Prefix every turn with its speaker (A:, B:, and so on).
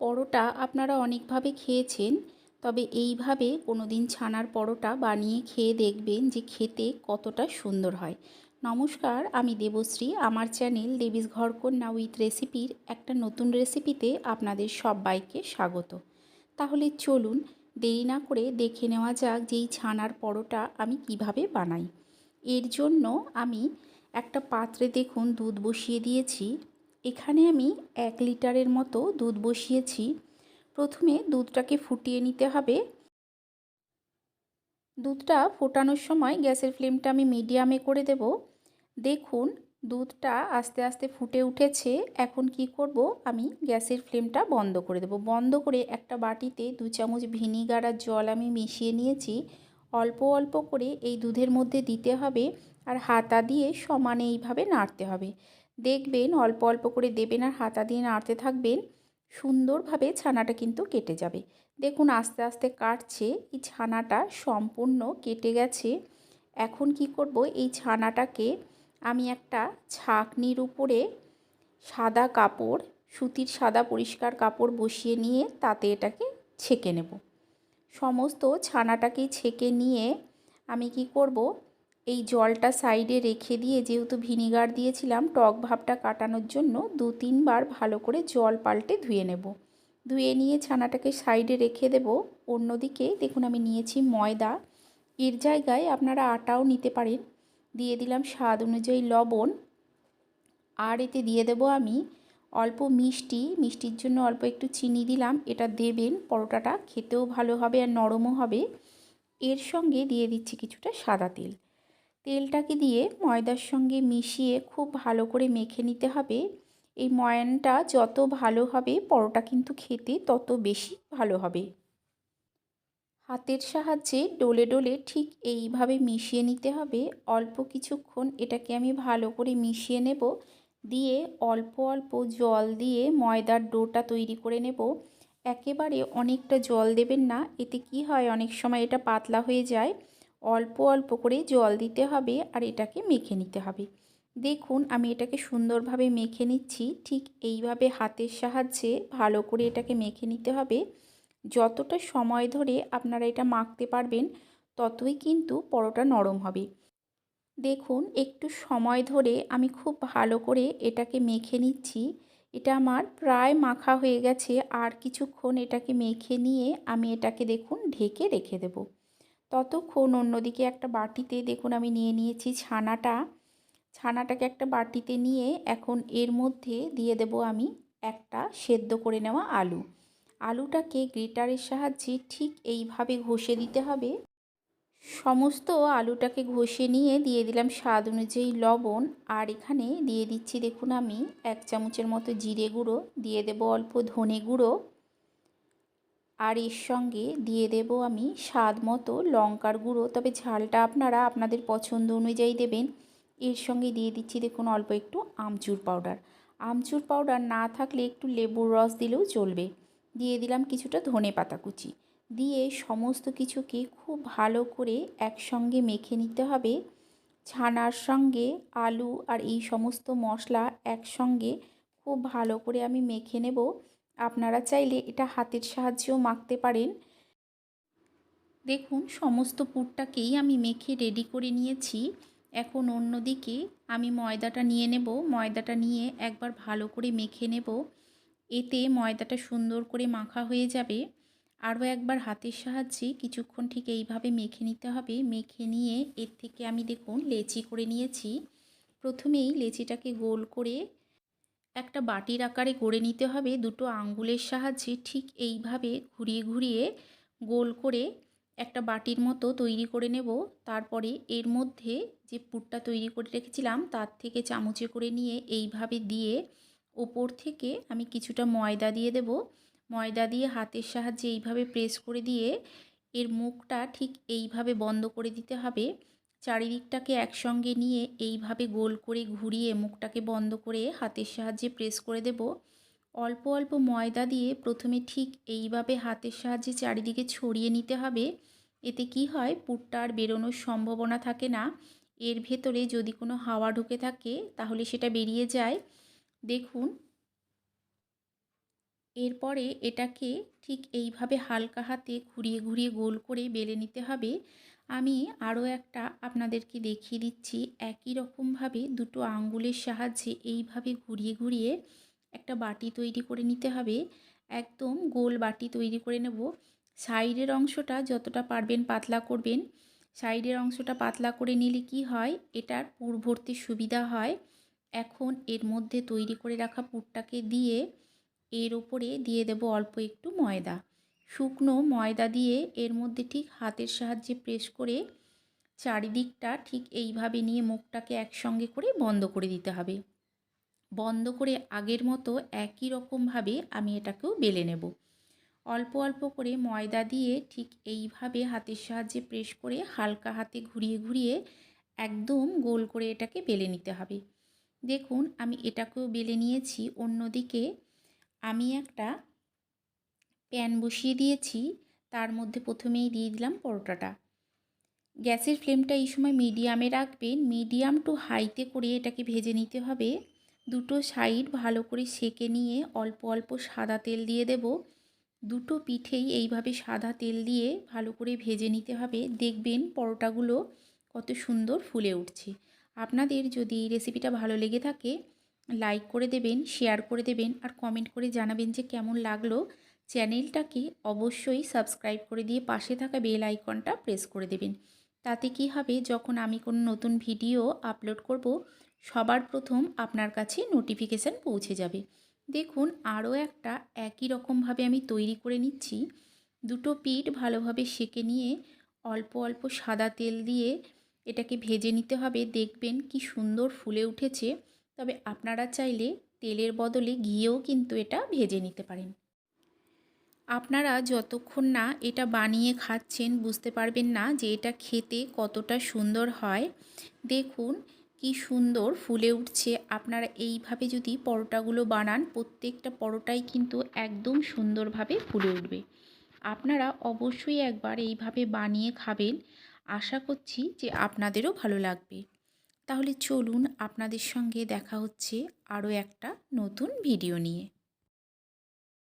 A: পরোটা আপনারা অনেকভাবে খেয়েছেন, তবে এইভাবে কোনোদিন ছানার পরোটা বানিয়ে খেয়ে দেখবেন যে খেতে কতটা সুন্দর হয়। নমস্কার, আমি দেবশ্রী। আমার চ্যানেল দেবীস ঘরকন্যা উইথ রেসিপির একটা নতুন রেসিপিতে আপনাদের সবাইকে স্বাগত। তাহলে চলুন দেরি না করে দেখে নেওয়া যাক যে এই ছানার পরোটা আমি কিভাবে বানাই। এর জন্য আমি একটা পাত্রে দেখুন দুধ বসিয়ে দিয়েছি। এখানে আমি 1 লিটারের মতো দুধ বসিয়েছি। প্রথমে দুধটাকে ফুটিয়ে নিতে হবে। দুধটা ফোটানোর সময় গ্যাসের ফ্লেমটা আমি মিডিয়ামে করে দেব। দেখুন দুধটা আস্তে আস্তে ফুটে উঠেছে। এখন কি করব, আমি গ্যাসের ফ্লেমটা বন্ধ করে দেব। বন্ধ করে একটা বাটিতে 2 চামচ ভিনিগার আর জল আমি মিশিয়ে নিয়েছি। অল্প অল্প করে এই দুধের মধ্যে দিতে হবে আর হাতা দিয়ে সমানে এইভাবে নাড়তে হবে। দেখবেন অল্প অল্প করে দেবেন আর হাতা দিয়ে নাড়তে থাকবেন, সুন্দরভাবে ছানাটা কিন্তু কেটে যাবে। দেখুন আস্তে আস্তে কাটছে, এই ছানাটা সম্পূর্ণ কেটে গেছে। এখন কি করব, এই ছানাটাকে আমি একটা ছাঁকনির উপরে সাদা কাপড়, সুতির সাদা পরিষ্কার কাপড় বসিয়ে নিয়ে তাতে এটাকে ছেঁকে নেব। সমস্ত ছানাটাকেই ছেঁকে নিয়ে আমি কি করব, এই জলটা সাইডে রেখে দিয়ে, যেহেতু ভিনিগার দিয়েছিলাম টক ভাবটা কাটানোর জন্য 2-3 বার ভালো করে জল পাল্টে ধুয়ে নেব। ধুয়ে নিয়ে ছানাটাকে সাইডে রেখে দেব। অন্যদিকে দেখুন আমি নিয়েছি ময়দা। এর জায়গায় আপনারা আটাও নিতে পারেন। দিয়ে দিলাম স্বাদ অনুযায়ী লবণ। আর এতে দিয়ে দেব আমি অল্প মিষ্টি। মিষ্টির জন্য অল্প একটু চিনি দিলাম। এটা দেবেন, পরোটাটা খেতেও ভালো হবে আর নরমও হবে। এর সঙ্গে দিয়ে দিচ্ছি কিছুটা সাদা তেল। তেলটাকে দিয়ে ময়দার সঙ্গে মিশিয়ে খুব ভালো করে মেখে নিতে হবে। এই ময়ানটা যত ভালো হবে পরোটা কিন্তু খেতে তত বেশি ভালো হবে। হাতের সাহায্যে ডলে ডলে ঠিক এইভাবে মিশিয়ে নিতে হবে। অল্প কিছুক্ষণ এটাকে আমি ভালো করে মিশিয়ে নেব। দিয়ে অল্প অল্প জল দিয়ে ময়দার ডোটা তৈরি করে নেব। একেবারে অনেকটা জল দেবেন না, এতে কি হয় অনেক সময় এটা পাতলা হয়ে যায়। অল্প অল্প করে জল দিতে হবে আর এটাকে মেখে নিতে হবে। দেখুন আমি এটাকে সুন্দরভাবে মেখে নিচ্ছি। ঠিক এইভাবে হাতের সাহায্যে ভালো করে এটাকে মেখে নিতে হবে। যতটা সময় ধরে আপনারা এটা মাখতে পারবেন ততই কিন্তু পরোটা নরম হবে। দেখুন একটু সময় ধরে আমি খুব ভালো করে এটাকে মেখে নিচ্ছি। এটা আমার প্রায় মাখা হয়ে গেছে। আর কিছুক্ষণ এটাকে মেখে নিয়ে আমি এটাকে দেখুন ঢেকে রেখে দেব। ততক্ষণ অন্যদিকে একটা বাটিতে দেখুন আমি নিয়ে নিয়েছি ছানাটা। ছানাটাকে একটা বাটিতে নিয়ে এখন এর মধ্যে দিয়ে দেব আমি একটা সেদ্ধ করে নেওয়া আলু। আলুটাকে গ্রেটারের সাহায্যে ঠিক এইভাবে ঘষে দিতে হবে। সমস্ত আলুটাকে ঘষে নিয়ে দিয়ে দিলাম স্বাদ অনুযায়ী লবণ। আর এখানে দিয়ে দিচ্ছি দেখুন আমি 1 চামচের মতো জিরে গুঁড়ো, দিয়ে দেব অল্প ধনে গুঁড়ো। আর এর সঙ্গে দিয়ে দেব আমি স্বাদ মতো লঙ্কার গুঁড়ো, তবে ঝালটা আপনারা আপনাদের পছন্দ অনুযায়ী দেবেন। এর সঙ্গে দিয়ে দিচ্ছি দেখুন অল্প একটু আমচুর পাউডার। আমচুর পাউডার না থাকলে একটু লেবুর রস দিলেও চলবে। দিয়ে দিলাম কিছুটা ধনেপাতা কুচি। দিয়ে সমস্ত কিছুকে খুব ভালো করে একসঙ্গে মেখে নিতে হবে। ছানার সঙ্গে আলু আর এই সমস্ত মশলা একসঙ্গে খুব ভালো করে আমি মেখে নেব। আপনারা চাইলে এটা হাতের সাহায্যেও মাখতে পারেন। দেখুন সমস্ত পুরটাকেই আমি মেখে রেডি করে নিয়েছি। এখন অন্যদিকে আমি ময়দাটা নিয়ে নেব। ময়দাটা নিয়ে একবার ভালো করে মেখে নেব। এতে ময়দাটা সুন্দর করে মাখা হয়ে যাবে। আরও একবার হাতের সাহায্যে কিছুক্ষণ ঠিক এইভাবে মেখে নিতে হবে। মেখে নিয়ে এর থেকে আমি দেখুন লেচি করে নিয়েছি। প্রথমেই লেচিটাকে গোল করে একটা বাটির আকারে গড়ে নিতে হবে। দুটো আঙ্গুলের সাহায্যে ঠিক এইভাবে ঘুরিয়ে ঘুরিয়ে গোল করে একটা বাটির মতো তৈরি করে নেব। তারপরে এর মধ্যে যে পুরটা তৈরি করে রেখেছিলাম তার থেকে চামচে করে নিয়ে এইভাবে দিয়ে ওপর থেকে আমি কিছুটা ময়দা দিয়ে দেব। ময়দা দিয়ে হাতের সাহায্যে এইভাবে প্রেস করে দিয়ে এর মুখটা ঠিক এইভাবে বন্ধ করে দিতে হবে। চারিদিকটাকে একসঙ্গে নিয়ে এইভাবে গোল করে ঘুরিয়ে মুখটাকে বন্ধ করে হাতের সাহায্যে প্রেস করে দেব। অল্প অল্প ময়দা দিয়ে প্রথমে ঠিক এইভাবে হাতের সাহায্যে চারিদিকে ছড়িয়ে নিতে হবে। এতে কি হয়, পুরটা আর বেরোনোর সম্ভাবনা থাকে না। এর ভেতরে যদি কোনো হাওয়া ঢুকে থাকে তাহলে সেটা বেরিয়ে যায়। দেখুন এরপরে এটাকে ঠিক এইভাবে হালকা হাতে ঘুরিয়ে ঘুরিয়ে গোল করে বেলে নিতে হবে। আমি আরও একটা আপনাদেরকে দেখিয়ে দিচ্ছি। একই রকমভাবে দুটো আঙ্গুলের সাহায্যে এইভাবে ঘুরিয়ে ঘুরিয়ে একটা বাটি তৈরি করে নিতে হবে। একদম গোল বাটি তৈরি করে নেব। সাইডের অংশটা যতটা পারবেন পাতলা করবেন। সাইডের অংশটা পাতলা করে নিলে কি হয়, এটার পুর ভরতে সুবিধা হয়। এখন এর মধ্যে তৈরি করে রাখা পুরটাকে দিয়ে এর ওপরে দিয়ে দেব অল্প একটু ময়দা। শুকনো ময়দা দিয়ে এর মধ্যে ঠিক হাতের সাহায্যে প্রেস করে চারিদিকটা ঠিক এইভাবে নিয়ে মুখটাকে একসঙ্গে করে বন্ধ করে দিতে হবে। বন্ধ করে আগের মতো একই রকমভাবে আমি এটাকেও বেলে নেব। অল্প অল্প করে ময়দা দিয়ে ঠিক এইভাবে হাতের সাহায্যে প্রেস করে হালকা হাতে ঘুরিয়ে ঘুরিয়ে একদম গোল করে এটাকে বেলে নিতে হবে। দেখুন আমি এটাকেও বেলে নিয়েছি। অন্যদিকে আমি একটা প্যান বসিয়ে দিয়েছি, তার মধ্যে প্রথমেই দিয়ে দিলাম পরোটাটা। গ্যাসের ফ্লেমটা এই সময় মিডিয়ামে রাখবেন। মিডিয়াম টু হাইতে করে এটাকে ভেজে নিতে হবে। দুটো সাইড ভালো করে সেঁকে নিয়ে অল্প অল্প সাদা তেল দিয়ে দেব। দুটো পিঠেই এইভাবে সাদা তেল দিয়ে ভালো করে ভেজে নিতে হবে। দেখবেন পরোটাগুলো কত সুন্দর ফুলে উঠছে। আপনাদের যদি এই রেসিপিটা ভালো লেগে থাকে লাইক করে দেবেন, শেয়ার করে দেবেন আর কমেন্ট করে জানাবেন যে কেমন লাগলো। চ্যানেলটাকে অবশ্যই সাবস্ক্রাইব করে দিয়ে পাশে থাকা বেল আইকনটা প্রেস করে দেবেন। তাতে কি হবে, যখন আমি কোনো নতুন ভিডিও আপলোড করব সবার প্রথম আপনার কাছে নোটিফিকেশান পৌঁছে যাবে। দেখুন আরও একটা একই রকমভাবে আমি তৈরি করে নিচ্ছি। দুটো পিঠ ভালোভাবে সেঁকে নিয়ে অল্প অল্প সাদা তেল দিয়ে এটাকে ভেজে নিতে হবে। দেখবেন কি সুন্দর ফুলে উঠেছে। তবে আপনারা চাইলে তেলের বদলে ঘিয়েও কিন্তু এটা ভেজে নিতে পারেন। আপনারা যতক্ষণ না এটা বানিয়ে খাচ্ছেন বুঝতে পারবেন না যে এটা খেতে কতটা সুন্দর হয়। দেখুন কি সুন্দর ফুলে উঠছে। আপনারা এইভাবে যদি পরোটাগুলো বানান, প্রত্যেকটা পরোটাই কিন্তু একদম সুন্দরভাবে ফুলে উঠবে। আপনারা অবশ্যই একবার এইভাবে বানিয়ে খাবেন। আশা করছি যে আপনাদেরও ভালো লাগবে। তাহলে চলুন আপনাদের সঙ্গে দেখা হচ্ছে আরও একটা নতুন ভিডিও নিয়ে।